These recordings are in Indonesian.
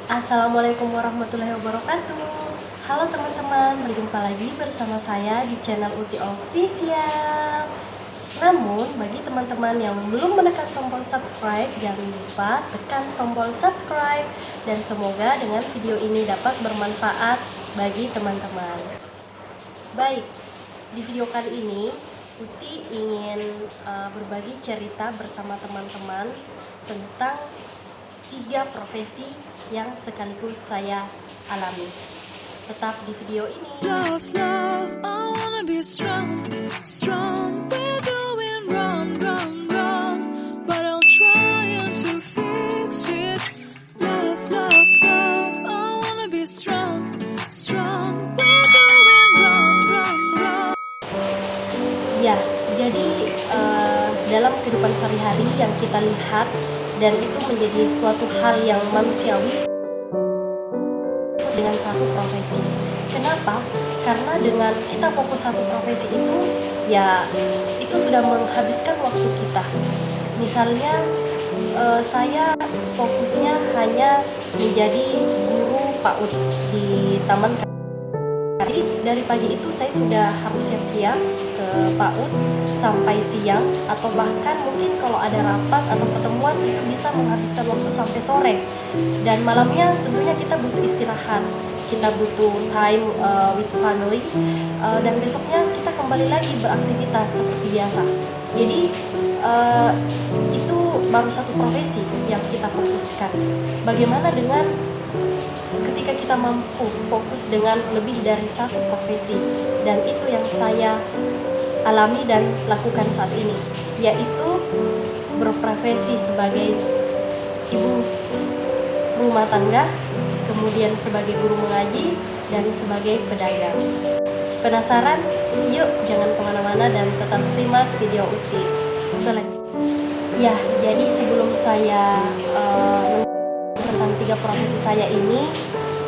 Assalamualaikum warahmatullahi wabarakatuh. Halo teman-teman, berjumpa lagi bersama saya di channel Uti Official. Namun, bagi teman-teman yang belum menekan tombol subscribe, jangan lupa tekan tombol subscribe. Dan semoga dengan video ini dapat bermanfaat bagi teman-teman. Baik, di video kali ini Uti ingin berbagi cerita bersama teman-teman tentang 3 profesi yang sekaligus saya alami. Tetap di video ini. Love, love, I wanna be strong, strong. We're doing wrong, wrong, wrong, but I'll try to fix it. Love, love, love, I wanna be strong, strong. We're doing wrong, wrong, wrong. Ya, jadi dalam kehidupan sehari-hari yang kita lihat dan itu menjadi suatu hal yang manusiawi dengan satu profesi. Kenapa? Karena dengan kita fokus satu profesi itu, ya itu sudah menghabiskan waktu kita. Misalnya saya fokusnya hanya menjadi guru PAUD di taman. Jadi dari pagi itu saya sudah harus siap-siap ke PAUD sampai siang, atau bahkan mungkin kalau ada rapat atau pertemuan itu bisa menghabiskan waktu sampai sore. Dan malamnya tentunya kita butuh istirahat, kita butuh time with family, dan besoknya kita kembali lagi beraktivitas seperti biasa. Jadi itu baru satu profesi yang kita fokuskan. Bagaimana dengan ketika kita mampu fokus dengan lebih dari satu profesi? Dan itu yang saya alami dan lakukan saat ini, yaitu berprofesi sebagai ibu rumah tangga, kemudian sebagai guru mengaji, dan sebagai pedagang. Penasaran? Yuk jangan kemana-mana dan tetap simak video Uti selanjutnya. Ya, jadi sebelum saya tentang 3 profesi saya ini,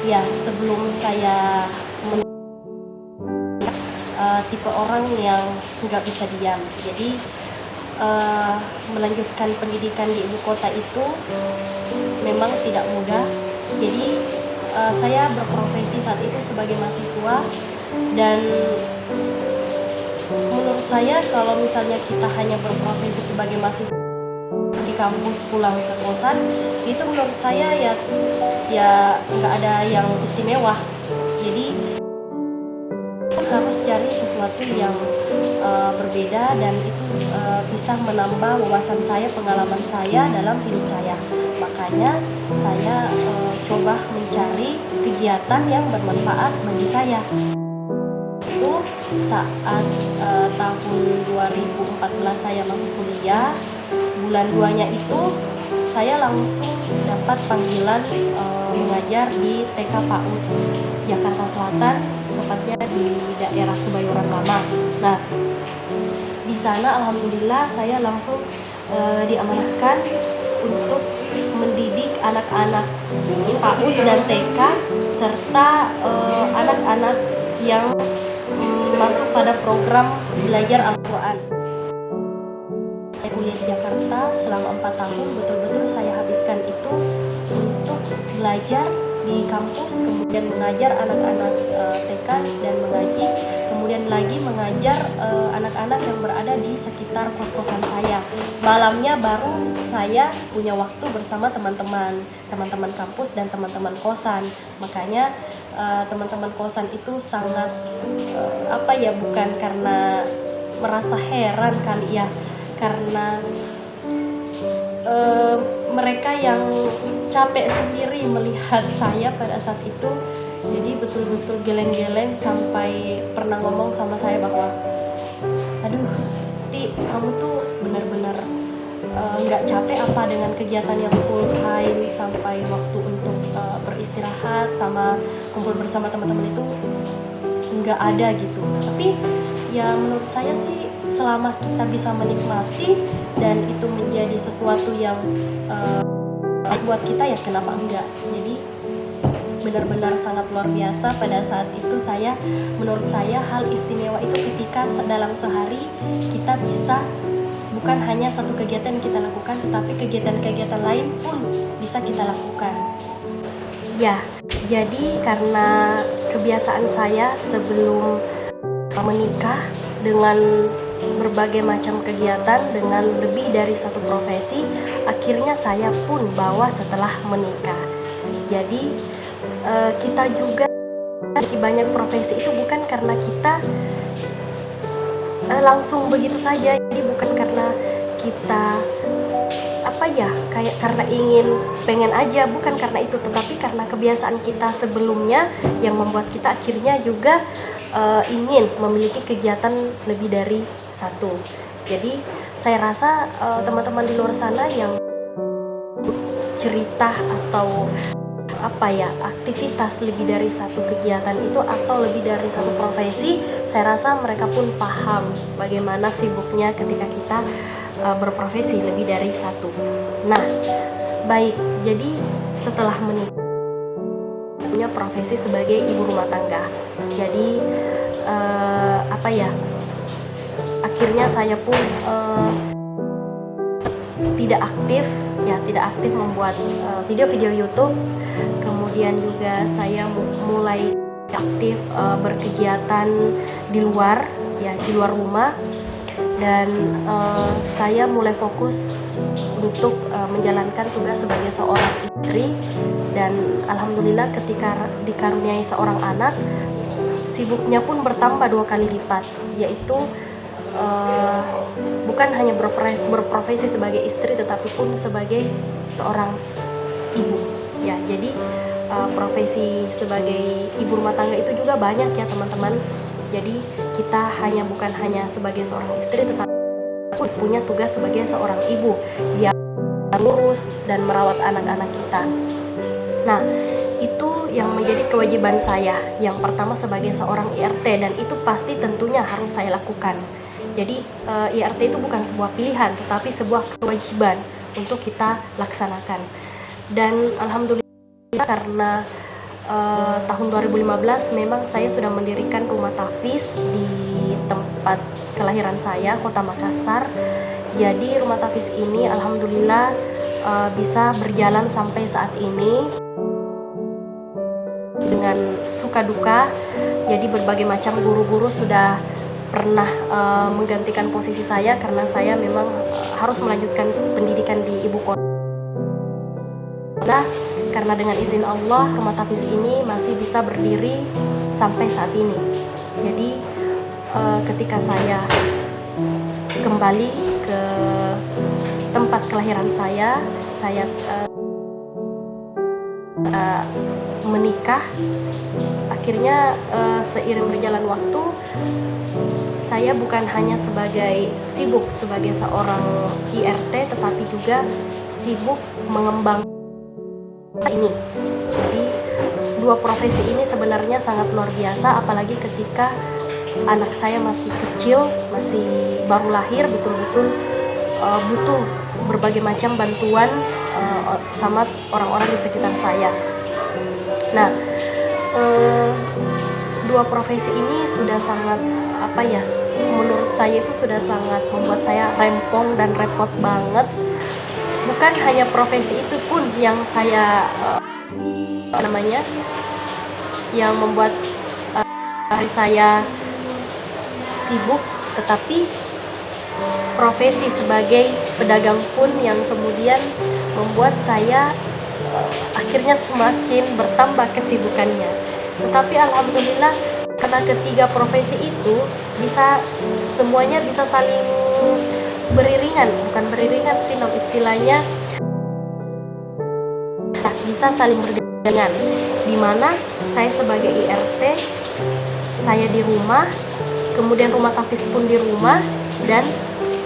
ya sebelum saya tipe orang yang nggak bisa diam. Jadi melanjutkan pendidikan di ibu kota itu memang tidak mudah. Jadi saya berprofesi saat itu sebagai mahasiswa, dan menurut saya kalau misalnya kita hanya berprofesi sebagai mahasiswa di kampus pulang ke kosan, itu menurut saya ya nggak ada yang istimewa. Jadi harus cari sesuatu yang berbeda, dan itu bisa menambah wawasan saya, pengalaman saya dalam hidup saya. Makanya saya coba mencari kegiatan yang bermanfaat bagi saya. Itu saat tahun 2014 saya masuk kuliah, bulan 2-nya itu saya langsung dapat panggilan mengajar di TK PAUD Jakarta Selatan, tepatnya di daerah Kebayoran Lama. Nah, di sana alhamdulillah saya langsung diamanahkan untuk mendidik anak-anak PAUD dan TK serta anak-anak yang masuk pada program belajar Al-Quran. Saya kuliah di Jakarta selama 4 tahun, betul-betul saya habiskan itu untuk belajar di kampus, kemudian mengajar anak-anak TK dan mengaji, kemudian lagi mengajar anak-anak yang berada di sekitar kos-kosan saya. Malamnya baru saya punya waktu bersama teman-teman kampus dan teman-teman kosan. Makanya teman-teman kosan itu sangat bukan karena merasa heran kali ya, karena mereka yang capek sendiri melihat saya pada saat itu. Jadi betul-betul geleng-geleng sampai pernah ngomong sama saya bahwa, aduh Ti, kamu tuh benar-benar nggak capek apa dengan kegiatan yang full time sampai waktu untuk beristirahat sama kumpul bersama teman-teman itu nggak ada gitu. Tapi ya menurut saya sih, selama kita bisa menikmati dan itu menjadi sesuatu yang baik buat kita, ya kenapa enggak. Jadi benar-benar sangat luar biasa pada saat itu. Menurut saya hal istimewa itu ketika dalam sehari kita bisa bukan hanya satu kegiatan yang kita lakukan, tetapi kegiatan-kegiatan lain pun bisa kita lakukan. Ya, jadi karena kebiasaan saya sebelum menikah dengan berbagai macam kegiatan dengan lebih dari satu profesi, akhirnya saya pun bawa setelah menikah. Jadi kita juga memiliki banyak profesi itu bukan karena kita langsung begitu saja, jadi bukan karena kita kayak karena pengen aja, bukan karena itu, tetapi karena kebiasaan kita sebelumnya yang membuat kita akhirnya juga ingin memiliki kegiatan lebih dari satu. Jadi saya rasa teman-teman di luar sana yang cerita atau aktivitas lebih dari satu kegiatan itu atau lebih dari satu profesi, saya rasa mereka pun paham bagaimana sibuknya ketika kita berprofesi lebih dari satu. Nah, baik, jadi setelah menikah punya profesi sebagai ibu rumah tangga. Jadi akhirnya saya pun tidak aktif membuat video-video YouTube. Kemudian juga saya mulai aktif berkegiatan di luar rumah, dan saya mulai fokus untuk menjalankan tugas sebagai seorang istri. Dan alhamdulillah ketika dikaruniai seorang anak, sibuknya pun bertambah 2 kali lipat, yaitu bukan hanya berprofesi sebagai istri tetapi pun sebagai seorang ibu. Ya, jadi profesi sebagai ibu rumah tangga itu juga banyak ya teman-teman. Jadi kita bukan hanya sebagai seorang istri tetapi punya tugas sebagai seorang ibu yang mengurus dan merawat anak-anak kita. Nah, itu yang menjadi kewajiban saya. Yang pertama sebagai seorang IRT, dan itu pasti tentunya harus saya lakukan. Jadi IRT itu bukan sebuah pilihan tetapi sebuah kewajiban untuk kita laksanakan. Dan alhamdulillah karena tahun 2015 memang saya sudah mendirikan rumah tahfiz di tempat kelahiran saya, Kota Makassar. Jadi rumah tahfiz ini alhamdulillah bisa berjalan sampai saat ini dengan suka duka. Jadi berbagai macam guru-guru sudah pernah menggantikan posisi saya karena saya memang harus melanjutkan pendidikan di ibu kota. Nah, karena dengan izin Allah rumah tahfiz ini masih bisa berdiri sampai saat ini. Jadi ketika saya kembali ke tempat kelahiran saya menikah. Akhirnya seiring berjalan waktu, saya bukan hanya sibuk sebagai seorang IRT tetapi juga sibuk mengembangkan ini. Jadi 2 profesi ini sebenarnya sangat luar biasa, apalagi ketika anak saya masih kecil, masih baru lahir, betul-betul butuh berbagai macam bantuan sama orang-orang di sekitar saya. Nah, 2 profesi ini sudah sangat menurut saya itu sudah sangat membuat saya rempong dan repot banget. Bukan hanya profesi itu pun yang saya yang membuat hari saya sibuk, tetapi profesi sebagai pedagang pun yang kemudian membuat saya akhirnya semakin bertambah kesibukannya. Tetapi alhamdulillah karena ketiga profesi itu semuanya bisa saling bukan beriringan sih istilahnya, bisa saling bergandengan, di mana saya sebagai IRT saya di rumah, kemudian rumah tahfiz pun di rumah, dan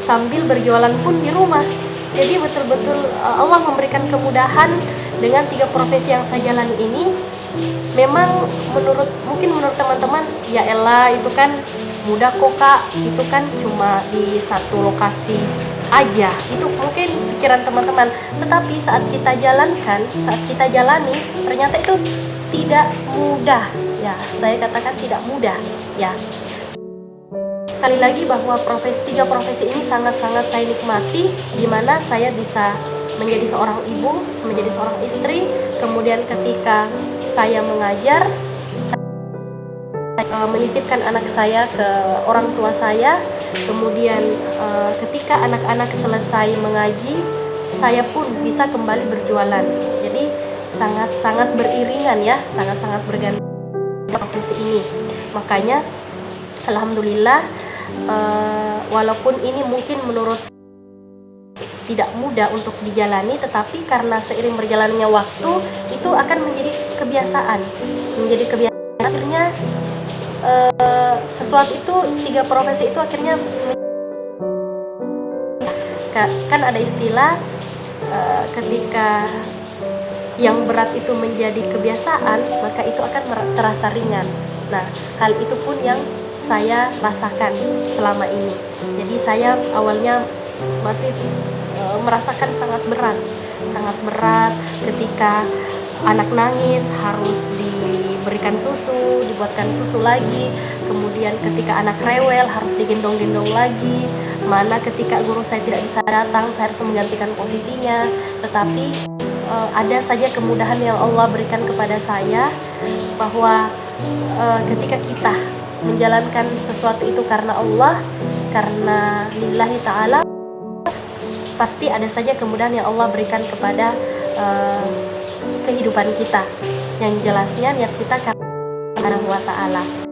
sambil berjualan pun di rumah. Jadi betul-betul Allah memberikan kemudahan dengan 3 profesi yang saya jalani ini. Memang mungkin menurut teman-teman, ya elah itu kan mudah kok kak, itu kan cuma di satu lokasi aja, itu mungkin pikiran teman-teman. Tetapi saat kita jalani, ternyata itu tidak mudah. Ya, saya katakan tidak mudah. Ya, sekali lagi bahwa 3 profesi ini sangat-sangat saya nikmati, di mana saya bisa menjadi seorang ibu, menjadi seorang istri, kemudian ketika saya mengajar, saya menitipkan anak saya ke orang tua saya, kemudian ketika anak-anak selesai mengaji, saya pun bisa kembali berjualan. Jadi sangat-sangat beriringan ya, sangat-sangat bergantung profesi ini. Makanya alhamdulillah, walaupun ini mungkin menurut tidak mudah untuk dijalani, tetapi karena seiring berjalannya waktu itu akan menjadi kebiasaan. Akhirnya sesuatu itu, 3 profesi itu akhirnya kan ada istilah ketika yang berat itu menjadi kebiasaan, maka itu akan terasa ringan. Nah, hal itu pun yang saya rasakan selama ini. Jadi saya awalnya masih merasakan sangat berat ketika anak nangis harus diberikan susu, dibuatkan susu lagi, kemudian ketika anak rewel harus digendong-gendong lagi, mana ketika guru saya tidak bisa datang, saya harus menggantikan posisinya. Tetapi ada saja kemudahan yang Allah berikan kepada saya, bahwa ketika kita menjalankan sesuatu itu karena Allah, karena lillahi ta'ala, pasti ada saja kemudahan yang Allah berikan kepada kehidupan kita. Yang jelasnya niat kita karena Allah Ta'ala.